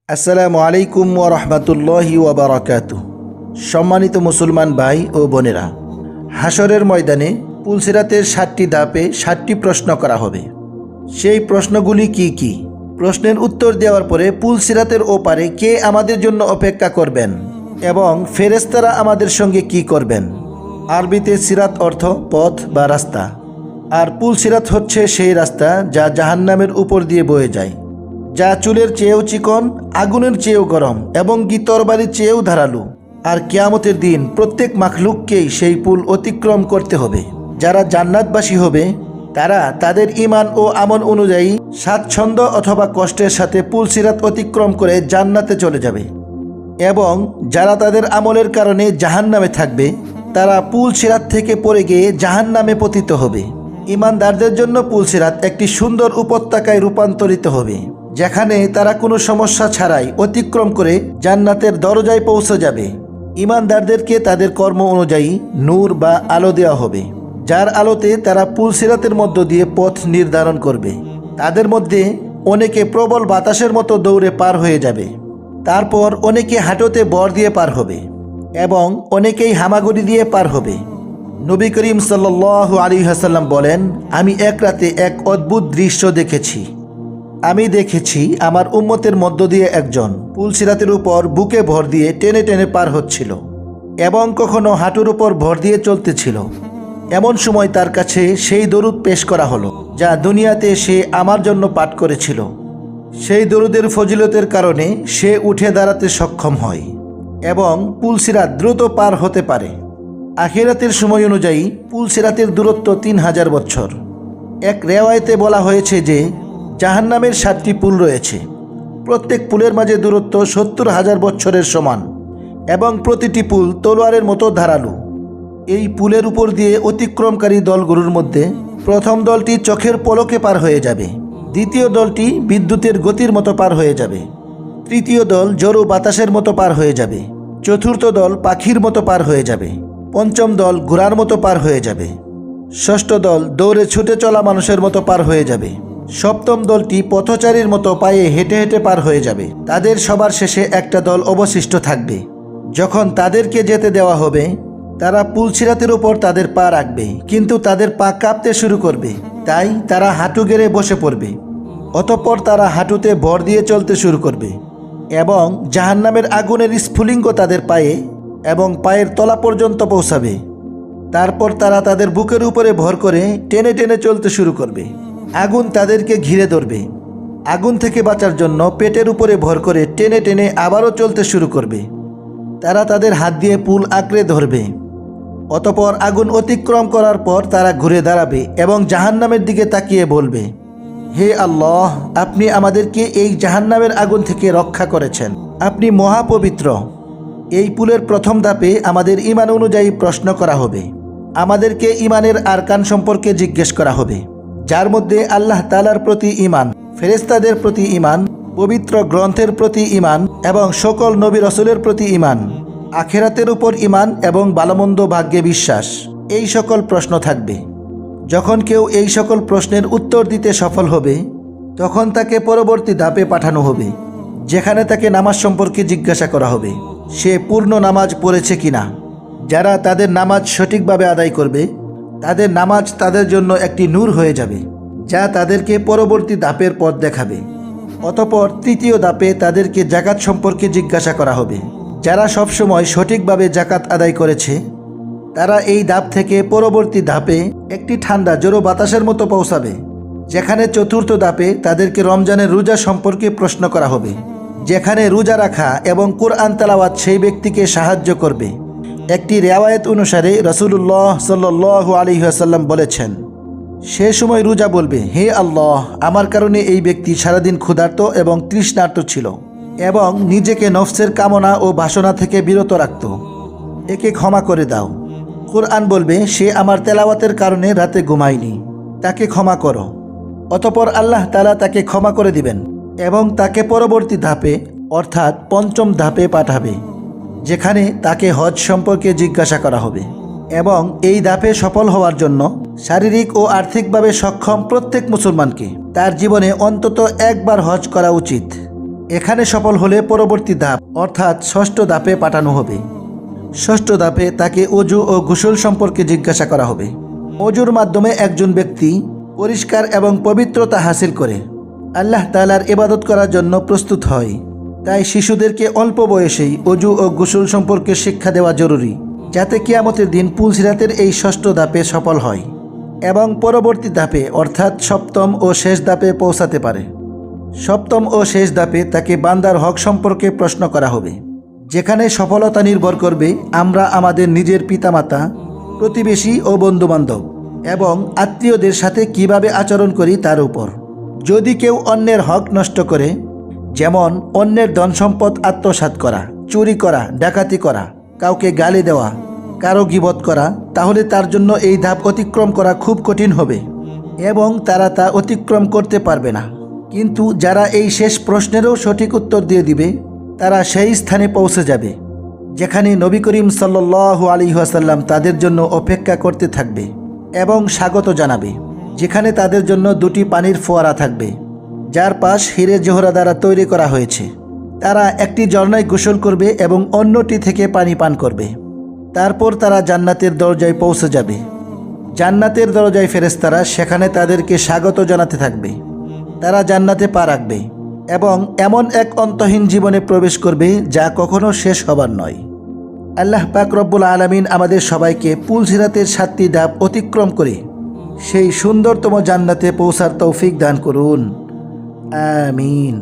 আসসালামু আলাইকুম ওয়া রাহমাতুল্লাহি ওয়া বারাকাতুহু। সম্মানিত মুসলমান ভাই ও বোনেরা, হাশরের ময়দানে পুলসিরাতের 7টি ধাপে 7টি প্রশ্ন করা হবে। সেই প্রশ্নগুলি কি কি? প্রশ্নের উত্তর দেওয়ার পরে পুলসিরাতের ওপারে কে আমাদের জন্য অপেক্ষা করবেন এবং ফেরেশতারা আমাদের সঙ্গে কি করবেন। আরবিতে সিরাত অর্থ পথ বা রাস্তা, আর পুলসিরাত হচ্ছে সেই রাস্তা যা জাহান্নামের উপর দিয়ে বয়ে যায়, যা চুলের চেয়েও চিকন, আগুনের চেয়েও গরম এবং কি তরবারির চেয়েও ধারালো। আর কিয়ামতের দিন প্রত্যেক মাখলুককেই সেই পুল অতিক্রম করতে হবে। যারা জান্নাতবাসী হবে তারা তাদের ঈমান ও আমল অনুযায়ী স্বাচ্ছন্দ্য অথবা কষ্টের সাথে পুলসিরাত অতিক্রম করে জান্নাতে চলে যাবে, এবং যারা তাদের আমলের কারণে জাহান্নামে থাকবে তারা পুলসিরাত থেকে পড়ে গিয়ে জাহান্নামে পতিত হবে। ঈমানদারদের জন্য পুলসিরাত একটি সুন্দর উপত্যকায় রূপান্তরিত হবে, যেখানে তারা কোনো সমস্যা ছাড়াই অতিক্রম করে জান্নাতের দরজায় পৌঁছে যাবে। ঈমানদারদেরকে তাদের কর্ম অনুযায়ী নূর বা আলো দেওয়া হবে, যার আলোতে তারা পুলসিরাতের মধ্য দিয়ে পথ নির্ধারণ করবে। তাদের মধ্যে অনেকে প্রবল বাতাসের মতো দৌড়ে পার হয়ে যাবে, তারপর অনেকে হাঁটুতে বর দিয়ে পার হবে এবং অনেকেই হামাগুড়ি দিয়ে পার হবে। নবী করিম সাল্লাল্লাহু আলাইহি ওয়াসাল্লাম বলেন, আমি এক রাতে এক অদ্ভুত দৃশ্য দেখেছি। আমি দেখেছি আমার উম্মতের মধ্য দিয়ে একজন পুলসিরাতের উপর বুকে ভর দিয়ে টেনে টেনে পার হচ্ছিল এবং কখনো হাঁটুর উপর ভর দিয়ে চলতেছিল। এমন সময় তার কাছে সেই দরুদ পেশ করা হলো যা দুনিয়াতে সে আমার জন্য পাঠ করেছিল। সেই দরুদের ফজিলতের কারণে সে উঠে দাঁড়াতে সক্ষম হয় এবং পুলসিরাত দ্রুত পার হতে পারে। আখিরাতের সময় অনুযায়ী পুলসিরাতের দূরত্ব 3000 বছর। এক রেওয়ায়েতে বলা হয়েছে যে জাহান্নামের 7টি পুল রয়েছে। প্রত্যেক পুলের মাঝে দূরত্ব 70,000 বছরের সমান এবং প্রতিটি পুল তলোয়ারের মতো ধারালো। এই পুলের উপর দিয়ে অতিক্রমকারী দলগুলোর মধ্যে প্রথম দলটি চোখের পলকে পার হয়ে যাবে, দ্বিতীয় দলটি বিদ্যুতের গতির মতো পার হয়ে যাবে, তৃতীয় দল জোরো বাতাসের মতো পার হয়ে যাবে, চতুর্থ দল পাখির মতো পার হয়ে যাবে, পঞ্চম দল ঘোড়ার মতো পার হয়ে যাবে, ষষ্ঠ দল দৌড়ে ছুটে চলা মানুষের মতো পার হয়ে যাবে, সপ্তম দলটি পথচারীর মতো পায়ে হেঁটে হেঁটে পার হয়ে যাবে। তাদের সবার শেষে একটা দল অবশিষ্ট থাকবে। যখন তাদেরকে যেতে দেওয়া হবে তারা পুলসিরাতের উপর তাদের পা রাখবে, কিন্তু তাদের পা কাঁপতে শুরু করবে, তাই তারা হাঁটু গেড়ে বসে পড়বে। অতঃপর তারা হাঁটুতে ভর দিয়ে চলতে শুরু করবে এবং জাহান্নামের আগুনের স্ফুলিঙ্গ তাদের পায়ে এবং পায়ের তলা পর্যন্ত পৌঁছাবে। তারপর তারা তাদের বুকের উপরে ভর করে টেনে টেনে চলতে শুরু করবে। আগুন তাদেরকে ঘিরে ধরবে। আগুন থেকে বাঁচার জন্য পেটের উপরে ভর করে টেনে টেনে আবারও চলতে শুরু করবে। তারা তাদের হাত দিয়ে পুল আঁকড়ে ধরবে। অতঃপর আগুন অতিক্রম করার পর তারা ঘুরে দাঁড়াবে এবং জাহান্নামের দিকে তাকিয়ে বলবে, হে আল্লাহ, আপনি আমাদেরকে এই জাহান্নামের আগুন থেকে রক্ষা করেছেন, আপনি মহাপবিত্র। এই পুলের প্রথম ধাপে আমাদের ঈমান অনুযায়ী প্রশ্ন করা হবে। আমাদেরকে ঈমানের আরকান সম্পর্কে জিজ্ঞেস করা হবে, যার মধ্যে আল্লাহ তাআলার প্রতি ঈমান, ফেরেশতাদের প্রতি ঈমান, পবিত্র গ্রন্থের প্রতি ঈমান এবং সকল নবী রাসূলের প্রতি ঈমান, আখিরাতের উপর ঈমান এবং ভালোমন্দ ভাগ্যে বিশ্বাস। এই সকল প্রশ্ন থাকবে। যখন কেউ এই সকল প্রশ্নের উত্তর দিতে সফল হবে তখন তাকে পরবর্তী ধাপে পাঠানো হবে, যেখানে তাকে নামাজ সম্পর্কে জিজ্ঞাসা করা হবে সে পূর্ণ নামাজ পড়েছে কিনা। যারা তাদের নামাজ সঠিকভাবে আদায় করবে তাদের নামাজ তাদের জন্য একটি নূর হয়ে যাবে, যা তাদেরকে পরবর্তী ধাপের পথ দেখাবে। অতঃপর তৃতীয় ধাপে তাদেরকে যাকাত সম্পর্কে জিজ্ঞাসা করা হবে। যারা সবসময় সঠিকভাবে যাকাত আদায় করেছে তারা এই ধাপ থেকে পরবর্তী ধাপে একটি ঠান্ডা জোরো বাতাসের মতো পৌঁছাবে, যেখানে চতুর্থ ধাপে তাদেরকে রমজানের রোজা সম্পর্কে প্রশ্ন করা হবে, যেখানে রোজা রাখা এবং কুরআন তেলাওয়াত সেই ব্যক্তিকে সাহায্য করবে। একটি রিওয়ায়াত অনুসারে রাসূলুল্লাহ সাল্লাল্লাহু আলাইহি ওয়াসাল্লাম বলেছেন, সে সময় রোজা বলবে, হে আল্লাহ, আমার কারণে এই ব্যক্তি সারাদিন ক্ষুধার্ত এবং তৃষ্ণার্ত ছিল এবং নিজেকে নফসের কামনা ও বাসনা থেকে বিরত রাখত, একে ক্ষমা করে দাও। কুরআন বলবে, সে আমার তেলাওয়াতের কারণে রাতে ঘুমায়নি, তাকে ক্ষমা করো। অতঃপর আল্লাহ তাআলা তাকে ক্ষমা করে দিবেন এবং তাকে পরবর্তী ধাপে অর্থাৎ পঞ্চম ধাপে পাঠাবে, যেখানে তাকে হজ সম্পর্কে জিজ্ঞাসা করা হবে। এবং এই ধাপে সফল হওয়ার জন্য শারীরিক ও আর্থিকভাবে সক্ষম প্রত্যেক মুসলমানকে তার জীবনে অন্তত একবার হজ করা উচিত। এখানে সফল হলে পরবর্তী ধাপ অর্থাৎ ষষ্ঠ ধাপে পাঠানো হবে। ষষ্ঠ ধাপে তাকে অজু ও গোসল সম্পর্কে জিজ্ঞাসা করা হবে। অজুর মাধ্যমে একজন ব্যক্তি পরিষ্কার এবং পবিত্রতা হাসিল করে আল্লাহ তাআলার ইবাদত করার জন্য প্রস্তুত হয়। তাই শিশুদেরকে অল্প বয়সেই অজু ও গোসল সম্পর্কে শিক্ষা দেওয়া জরুরি, যাতে কিয়ামতের দিন পুলসিরাতের এই ষষ্ঠ ধাপে সফল হয় এবং পরবর্তী ধাপে অর্থাৎ সপ্তম ও শেষ ধাপে পৌঁছাতে পারে। সপ্তম ও শেষ ধাপে তাকে বান্দার হক সম্পর্কে প্রশ্ন করা হবে, যেখানে সফলতা নির্ভর করবে আমরা আমাদের নিজের পিতামাতা, প্রতিবেশী ও বন্ধুবান্ধব এবং আত্মীয়দের সাথে কিভাবে আচরণ করি তার উপর। যদি কেউ অন্যের হক নষ্ট করে, যেমন অন্যের ধন সম্পদ আত্মসাৎ করা, চুরি করা, ডাকাতি করা, কাউকে গালি দেওয়া, কারো গীবত করা, তাহলে তার জন্য এই ধাপ অতিক্রম করা খুব কঠিন হবে এবং তারা তা অতিক্রম করতে পারবে না। কিন্তু যারা এই শেষ প্রশ্নেরও সঠিক উত্তর দিয়ে দিবে, তারা সেই স্থানে পৌঁছে যাবে যেখানে নবী করিম সাল্লাল্লাহু আলাইহি ওয়াসাল্লাম তাদের জন্য অপেক্ষা করতে থাকবে এবং স্বাগত জানাবে, যেখানে তাদের জন্য দুটি পানির ফোয়ারা থাকবে যার পাশ হিরে জোহরা দ্বারা তৈরি করা হয়েছে। তারা একটি ঝর্ণায় গোসল করবে এবং অন্যটি থেকে পানি পান করবে। তারপর তারা জান্নাতের দরজায় পৌঁছে যাবে। জান্নাতের দরজায় ফেরেশতারা সেখানে তাদেরকে স্বাগত জানাতে থাকবে। তারা জান্নাতে পা রাখবে এবং এমন এক অন্তহীন জীবনে প্রবেশ করবে যা কখনো শেষ হবার নয়। আল্লাহ পাক রব্বুল আলামিন আমাদের সবাইকে পুলসিরাতের 7টি ধাপ অতিক্রম করে সেই সুন্দরতম জান্নাতে পৌঁছার তৌফিক দান করুন। আমিন।